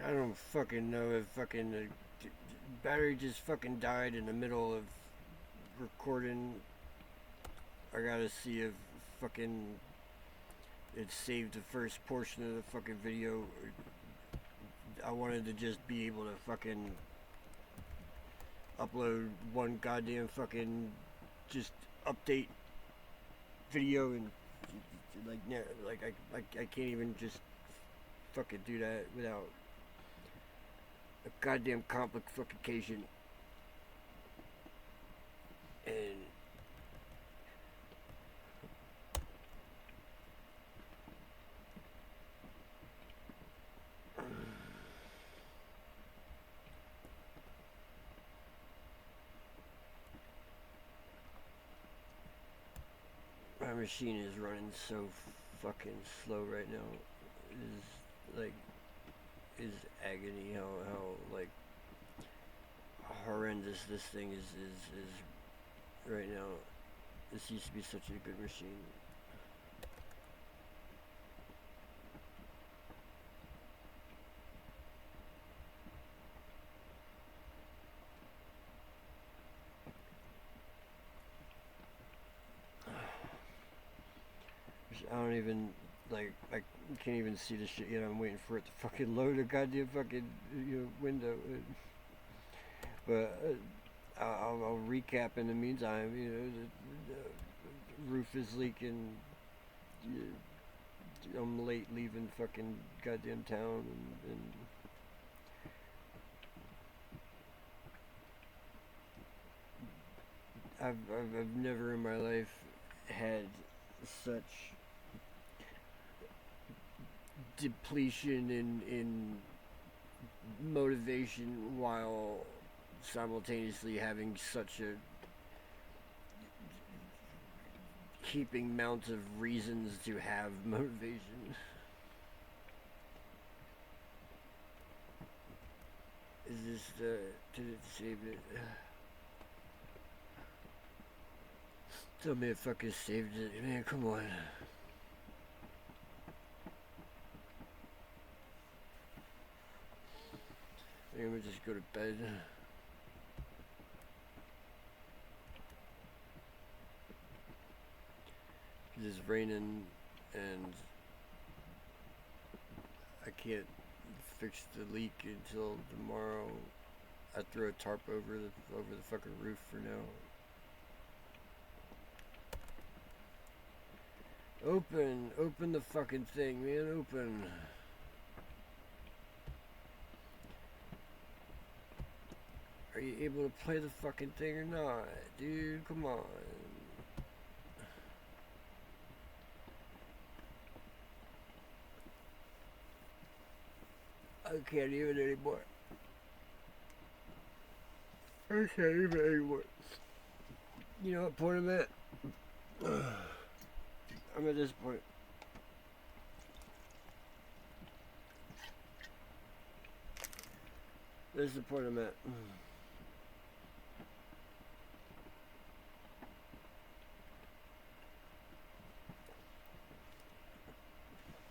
I don't fucking know if fucking the battery just fucking died in the middle of recording. I gotta see if fucking it saved the first portion of the fucking video. I wanted to just be able to fucking upload one goddamn fucking just update video and I can't even just fucking do that without a goddamn complication. And my machine is running so fucking slow right now. Is like is agony how like horrendous this thing is right now. This used to be such a good machine. I don't even like I can't even see the shit yet. I'm waiting for it to fucking load a goddamn fucking window. But I'll recap in the meantime. The roof is leaking. I'm late leaving fucking goddamn town and I've never in my life had such depletion in motivation while simultaneously having such a keeping mount of reasons to have motivation. Is this did it save it? Tell me it fucking saved it. Man, come on. I think I'm gonna just go to bed. It's raining and I can't fix the leak until tomorrow. I threw a tarp over the fucking roof for now. Open the fucking thing, man, open. Are you able to play the fucking thing or not? Dude, come on. I can't even anymore. I can't even anymore. You know what point I'm at? I'm at this point. This is the point I'm at.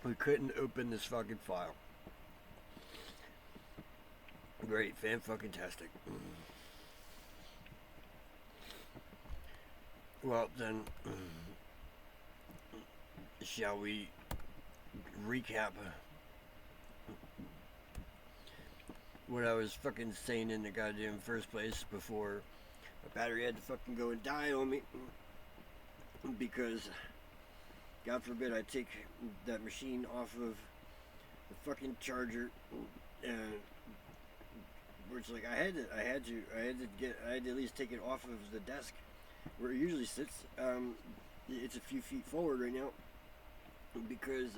We couldn't open this fucking file. Great, fan-fucking-tastic. Well, then, shall we recap what I was fucking saying in the goddamn first place before my battery had to fucking go and die on me? Because, God forbid, I take that machine off of the fucking charger, and where it's like I had to at least take it off of the desk where it usually sits. It's a few feet forward right now because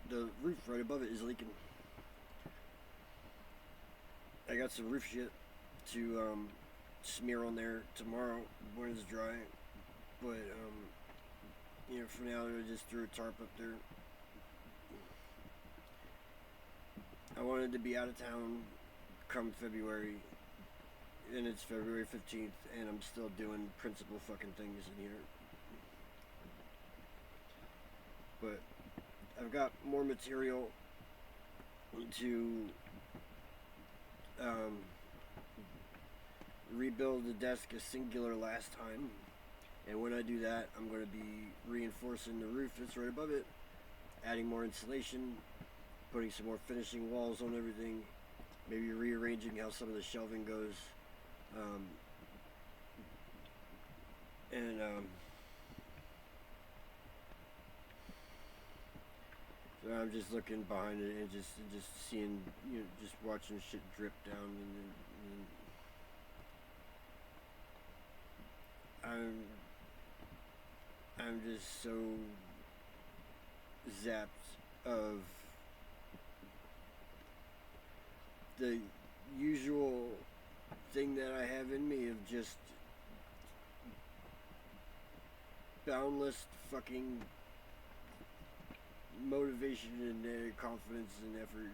the roof right above it is leaking. I got some roof shit to smear on there tomorrow when it's dry, but for now I just threw a tarp up there. I wanted to be out of town come February, and it's February 15th, and I'm still doing principal fucking things in here. But I've got more material to um, rebuild the desk a singular last time. And when I do that, I'm going to be reinforcing the roof that's right above it, adding more insulation, putting some more finishing walls on everything, maybe rearranging how some of the shelving goes. So I'm just looking behind it and just seeing, just watching shit drip down, and I'm just so zapped of the usual thing that I have in me of just boundless fucking motivation and confidence and effort.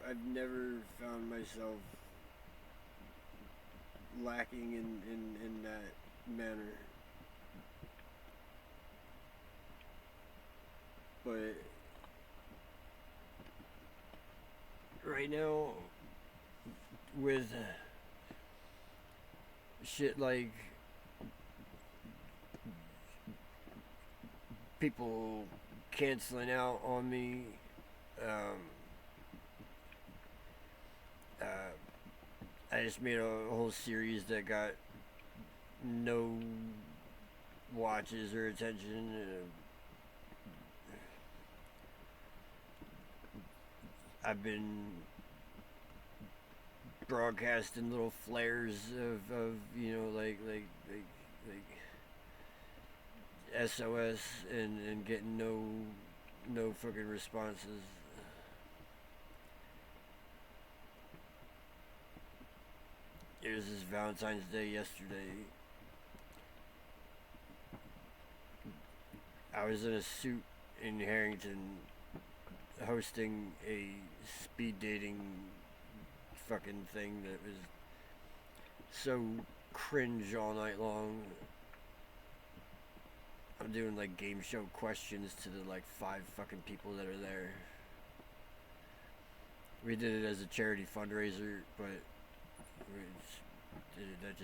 I've never found myself lacking in that manner. But right now, with shit like people canceling out on me, I just made a whole series that got no watches or attention. I've been broadcasting little flares of like SOS and getting no fucking responses. It was this Valentine's Day yesterday. I was in a suit in Harrington hosting a speed dating fucking thing that was so cringe all night long. I'm doing like game show questions to the like 5 fucking people that are there. We did it as a charity fundraiser, but that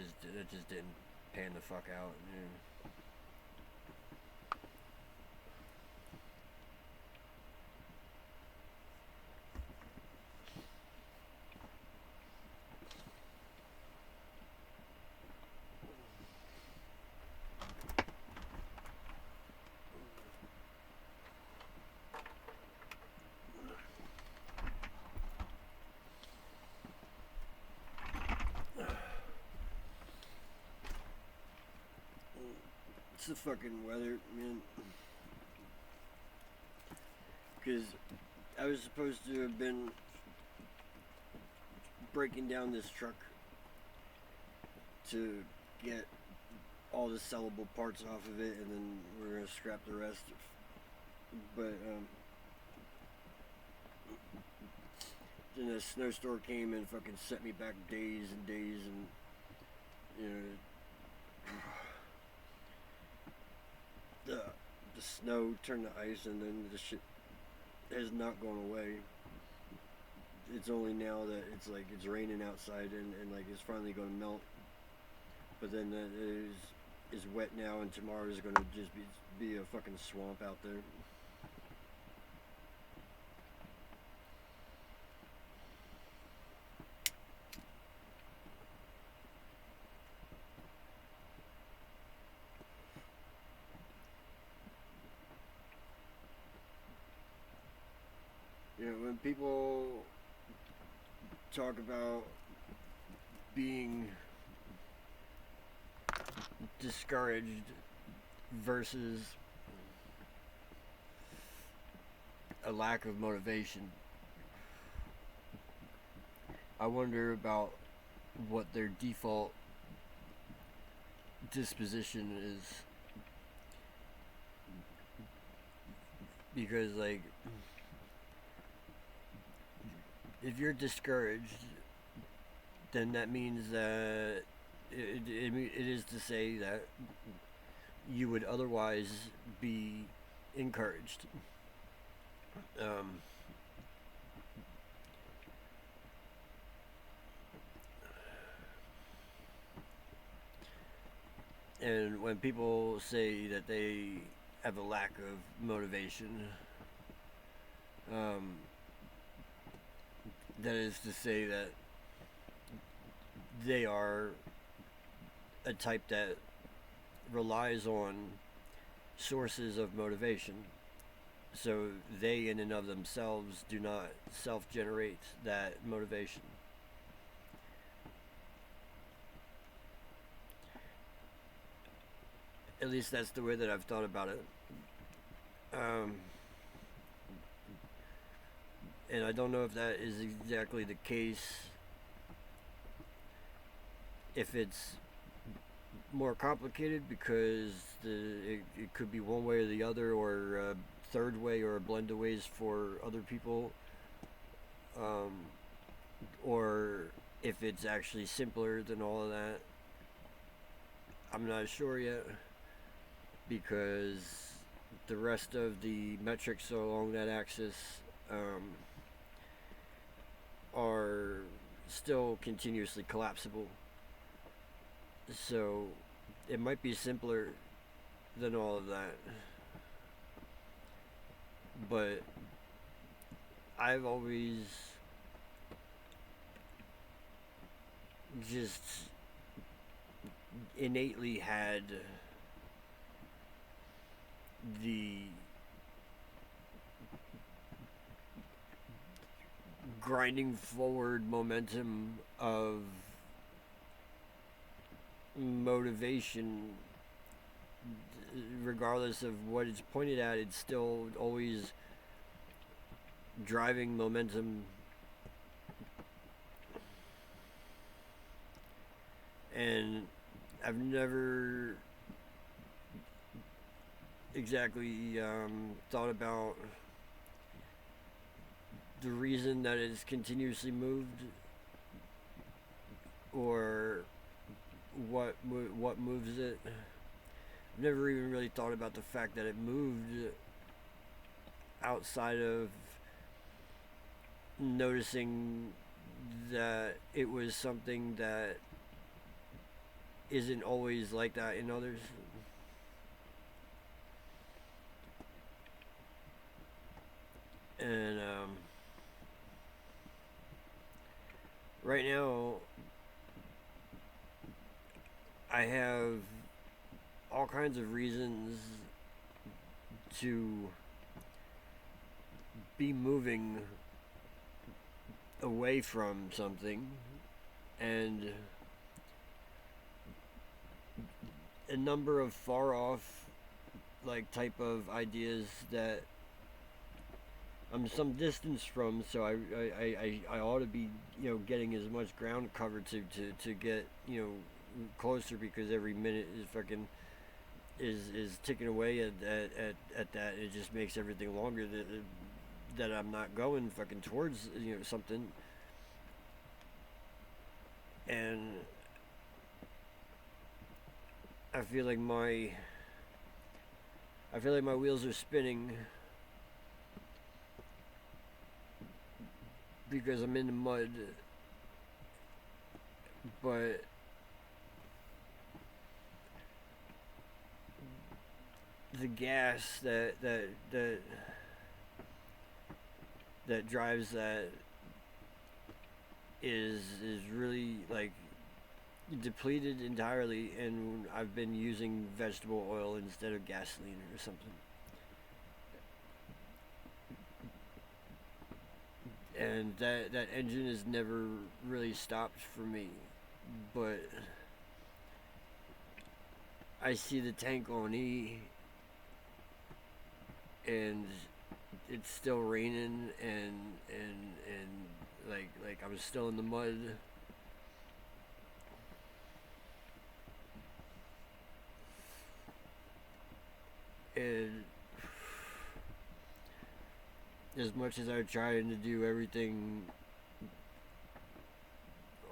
just didn't pan the fuck out. It's the fucking weather, man. Because I was supposed to have been breaking down this truck to get all the sellable parts off of it, and then we're gonna scrap the rest. But then a snowstorm came and fucking set me back days and days, and the snow turned to ice, and then the shit has not gone away. It's only now that it's like it's raining outside and like it's finally going to melt. But then it is wet now, and tomorrow is going to just be a fucking swamp out there. When people talk about being discouraged versus a lack of motivation, I wonder about what their default disposition is. Because, like, if you're discouraged, then that means that it is to say that you would otherwise be encouraged. Um, and when people say that they have a lack of motivation, um, that is to say that they are a type that relies on sources of motivation. So they, in and of themselves, do not self generate that motivation. At least that's the way that I've thought about it. Um, and I don't know if that is exactly the case, if it's more complicated because it could be one way or the other, or a third way, or a blend of ways for other people, um, or if it's actually simpler than all of that. I'm not sure yet, because the rest of the metrics along that axis are still continuously collapsible. So it might be simpler than all of that. But I've always just innately had the grinding forward momentum of motivation. Regardless of what it's pointed at, it's still always driving momentum. And I've never exactly thought about the reason that it's continuously moved, or what moves it. I've never even really thought about the fact that it moved, outside of noticing that it was something that isn't always like that in others. And right now, I have all kinds of reasons to be moving away from something, and a number of far off, like, type of ideas that I'm some distance from, so I ought to be, getting as much ground covered to get, closer, because every minute is fucking is ticking away at that. It just makes everything longer that I'm not going fucking towards, something. And I feel like my wheels are spinning because I'm in the mud. But the gas that drives that is really, like, depleted entirely, and I've been using vegetable oil instead of gasoline or something. And that engine has never really stopped for me, but I see the tank on E, and it's still raining, and like I was still in the mud. And as much as I'm trying to do everything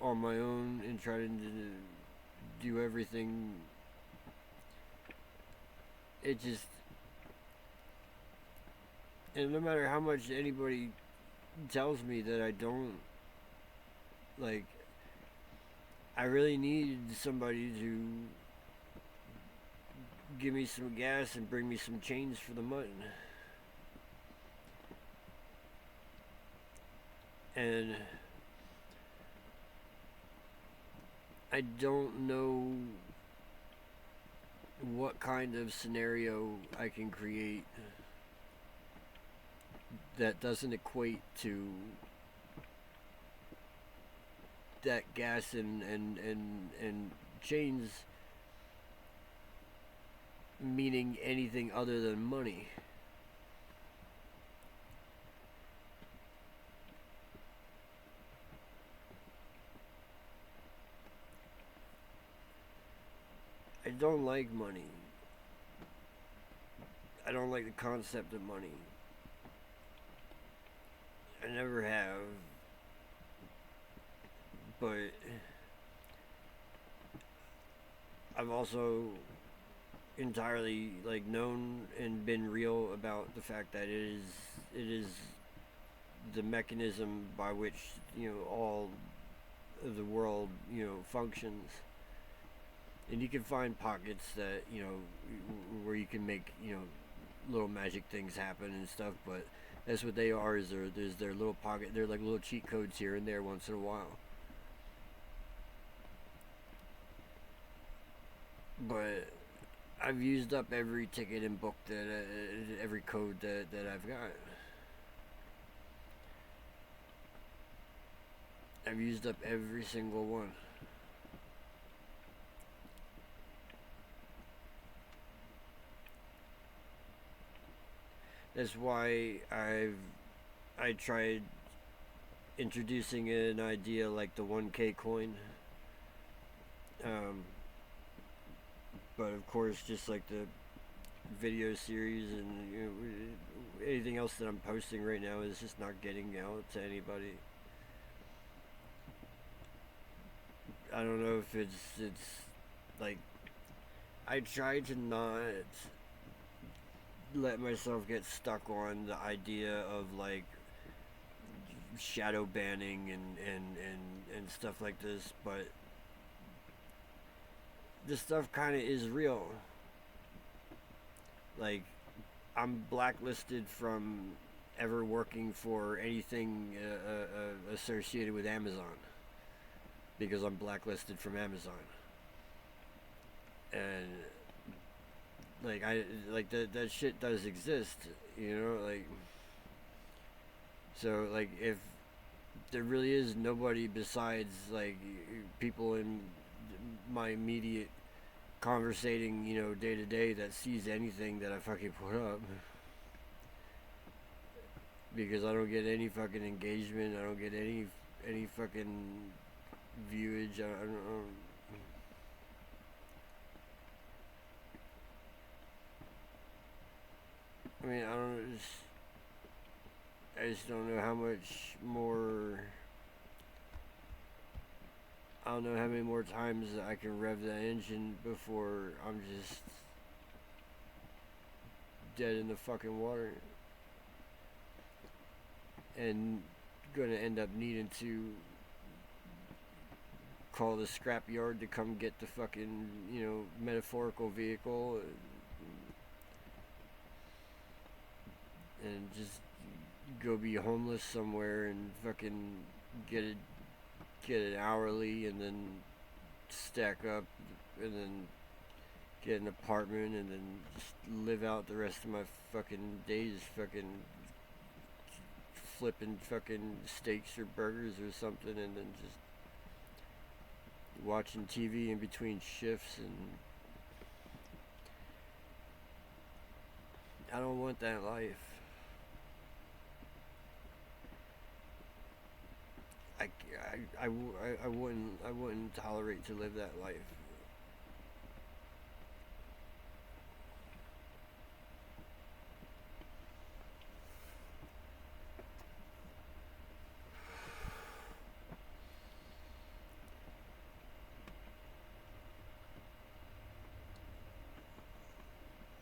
on my own and trying to do everything, it just And no matter how much anybody tells me that I don't, like, I really need somebody to give me some gas and bring me some chains for the mutton. And I don't know what kind of scenario I can create that doesn't equate to that gas and chains meaning anything other than money. I don't like money. I don't like the concept of money. I never have. But I've also entirely like known and been real about the fact that it is the mechanism by which all of the world functions. And you can find pockets that where you can make little magic things happen and stuff, but that's what they are. Is there's their little pocket. They're like little cheat codes here and there once in a while. But I've used up every ticket and book that every code that I've got. I've used up every single one. That's why I tried introducing an idea like the 1K coin. Um, but of course, just like the video series and anything else that I'm posting right now is just not getting out to anybody. I don't know if it's like I try to not let myself get stuck on the idea of like shadow banning and stuff like this, but this stuff kind of is real. Like, I'm blacklisted from ever working for anything associated with Amazon because I'm blacklisted from Amazon. And like that shit does exist, like, so like if there really is nobody besides like people in my immediate conversating, day to day that sees anything that I fucking put up, because I don't get any fucking engagement, I don't get any fucking viewage, I don't know. I mean, I just don't know how much more. I don't know how many more times I can rev that engine before I'm just dead in the fucking water. And gonna end up needing to call the scrap yard to come get the fucking, metaphorical vehicle. And just go be homeless somewhere and fucking get it hourly and then stack up and then get an apartment and then just live out the rest of my fucking days fucking flipping fucking steaks or burgers or something, and then just watching TV in between shifts. And I don't want that life. I wouldn't tolerate to live that life.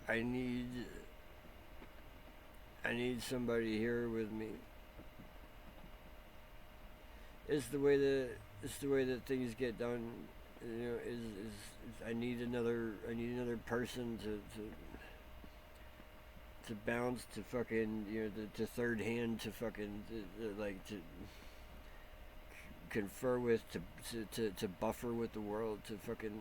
I need I need somebody here with me. It's the way that things get done. You know, is I need another person to bounce to fucking, you know, to third hand, to fucking like to confer with, to buffer with the world, to fucking.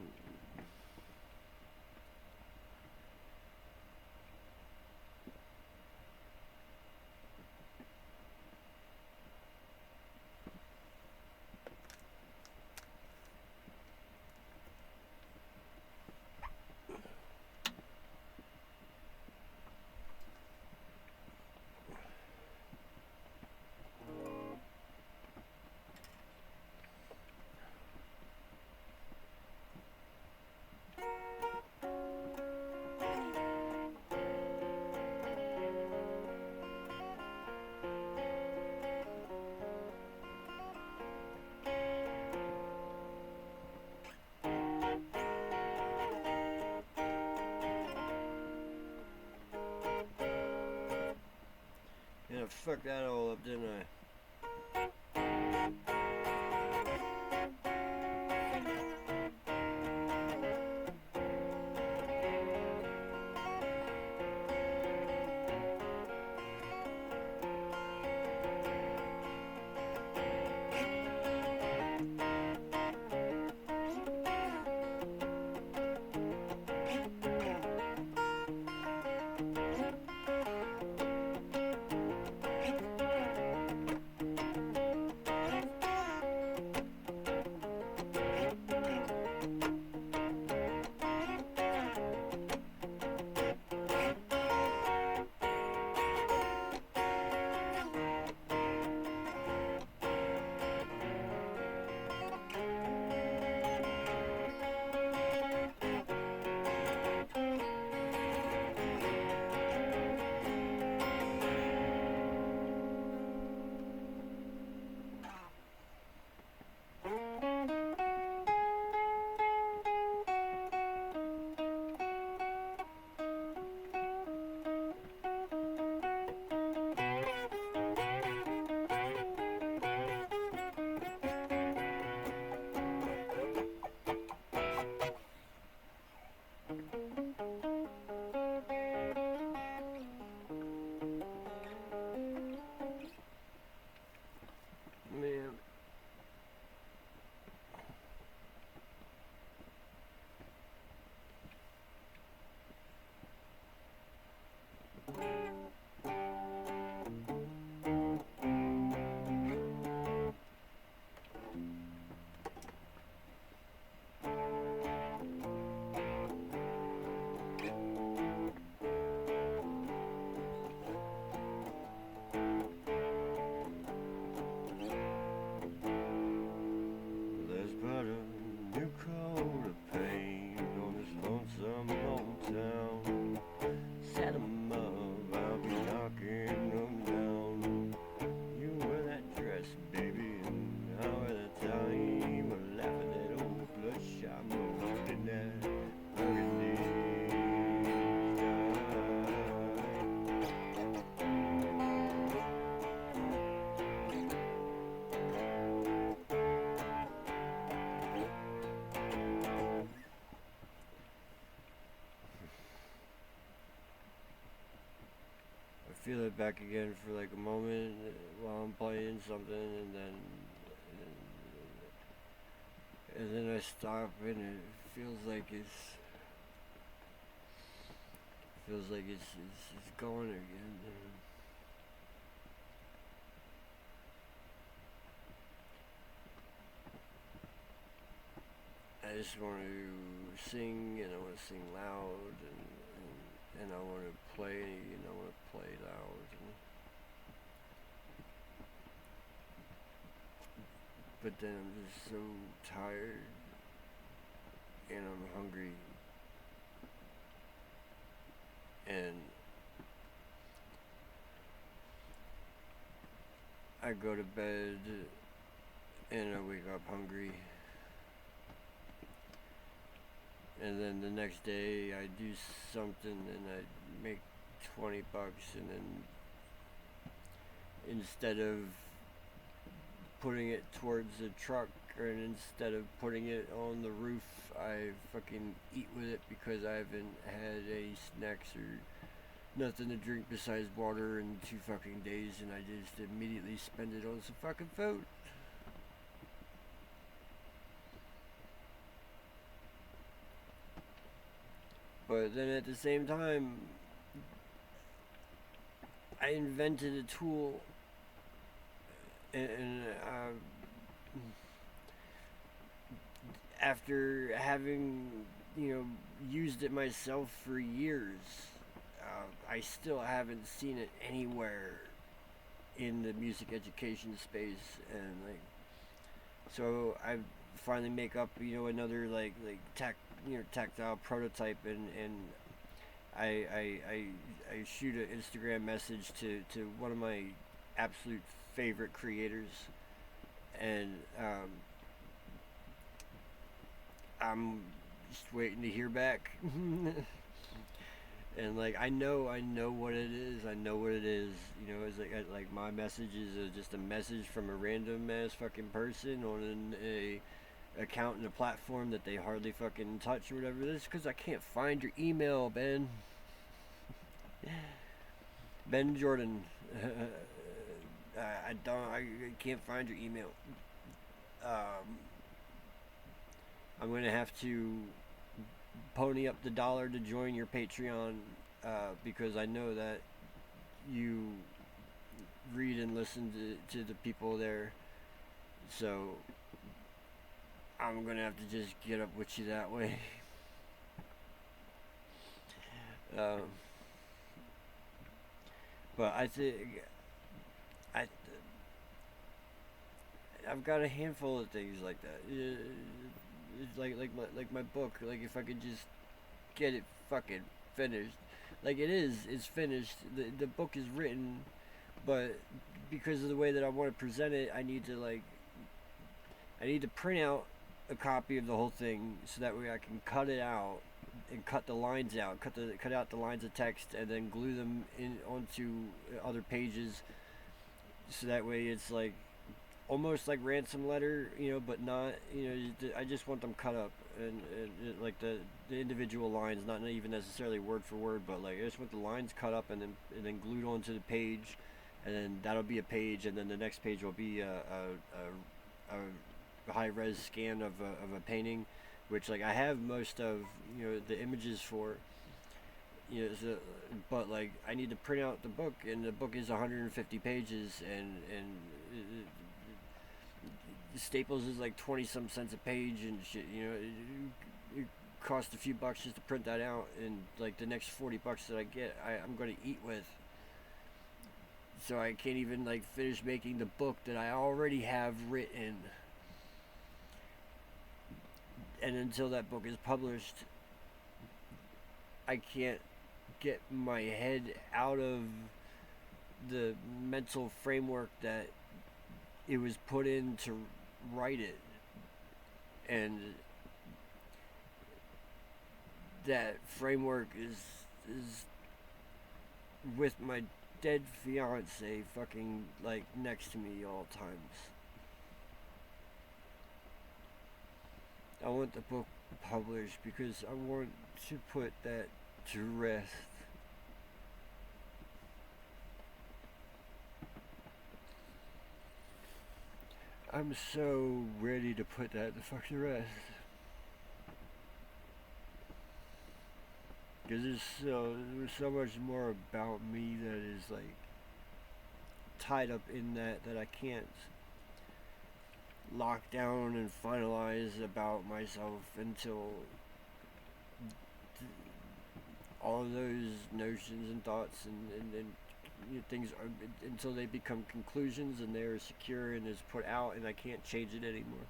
Yeah, fuck that all up, didn't I? Man. There's but a new coat of paint on this lonesome old town. Set 'em up, I'll be knocking 'em down. You wear that dress, baby, and I wear the time. We're laughing at old bloodshot mold in that burgundy I feel it back again for like a moment while I'm playing something, and then I stop, and it feels like it's going again. I just want to sing, and I want to sing loud, and I want to play, and I want to play loud. But then I'm just so tired, and I'm hungry, and I go to bed, and I wake up hungry. And then the next day I do something and I make $20, and then instead of putting it towards the truck, or instead of putting it on the roof, I fucking eat with it because I haven't had any snacks or nothing to drink besides water in 2 fucking days, and I just immediately spend it on some fucking food. But then at the same time, I invented a tool, and after having, used it myself for years, I still haven't seen it anywhere in the music education space, and like, so I finally make up, another tactile prototype, and I shoot an Instagram message to one of my absolute favorite creators, and I'm just waiting to hear back. And like I know what it is. I know what it is. It's like my message is just a message from a random ass fucking person on a account in a platform that they hardly fucking touch or whatever. This is because I can't find your email, Ben. Ben Jordan. I can't find your email. I'm gonna have to pony up the dollar to join your Patreon, because I know that you read and listen to the people there. So I'm gonna have to just get up with you that way. But I think I've got a handful of things like that. It's like my book. Like if I could just get it fucking finished, like it's finished. The book is written, but because of the way that I want to present it, I need to print out a copy of the whole thing so that way I can cut it out and cut the lines out, cut out the lines of text, and then glue them in onto other pages, so that way it's like almost like ransom letter, but not, I just want them cut up, and like the individual lines, not even necessarily word for word, but like I just want the lines cut up and then glued onto the page, and then that'll be a page, and then the next page will be a high res scan of a painting, which like I have most of the images for. So, but like I need to print out the book, and the book is 150 pages, and Staples is like 20 some cents a page and shit. It costs a few bucks just to print that out, and like the next 40 bucks that I get, I'm gonna eat with. So I can't even like finish making the book that I already have written. And until that book is published, I can't get my head out of the mental framework that it was put in to write it. And that framework is with my dead fiance fucking like next to me all times. I want the book published because I want to put that to rest. I'm so ready to put that the fuck to rest. Because there's so much more about me that is like tied up in that I can't lock down and finalize about myself until all of those notions and thoughts and things are, until they become conclusions and they're secure and is put out, and I can't change it anymore.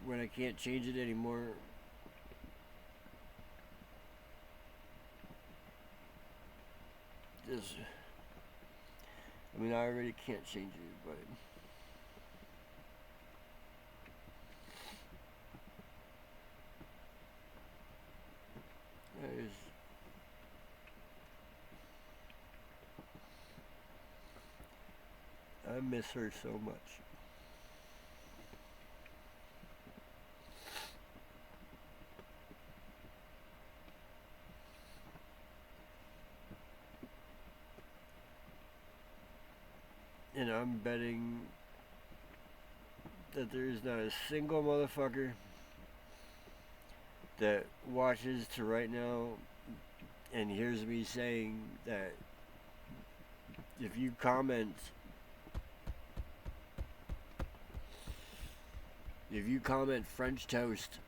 When I can't change it anymore, I already can't change it, but miss her so much. And I'm betting that there's not a single motherfucker that watches to right now and hears me saying that if you comment French toast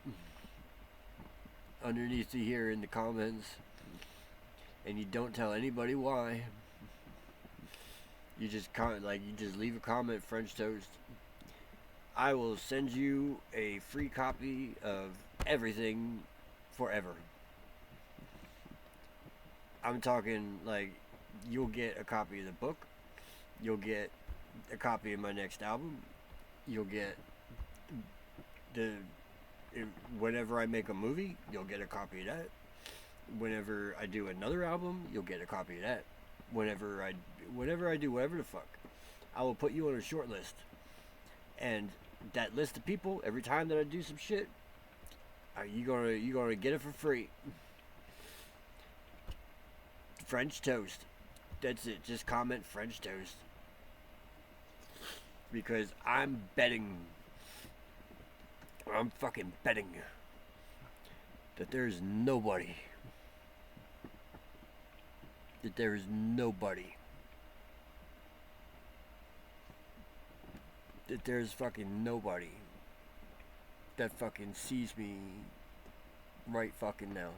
underneath the here in the comments and you don't tell anybody why, you just leave a comment French toast, I will send you a free copy of everything forever. I'm talking like you'll get a copy of the book, you'll get a copy of my next album, you'll get whenever I make a movie, you'll get a copy of that. Whenever I do another album, you'll get a copy of that. Whenever I do whatever the fuck, I will put you on a short list. And that list of people, every time that I do some shit, you gonna get it for free. French toast. That's it. Just comment French toast. Because I'm fucking betting that there's nobody. That there is nobody. That there's fucking nobody that fucking sees me right fucking now.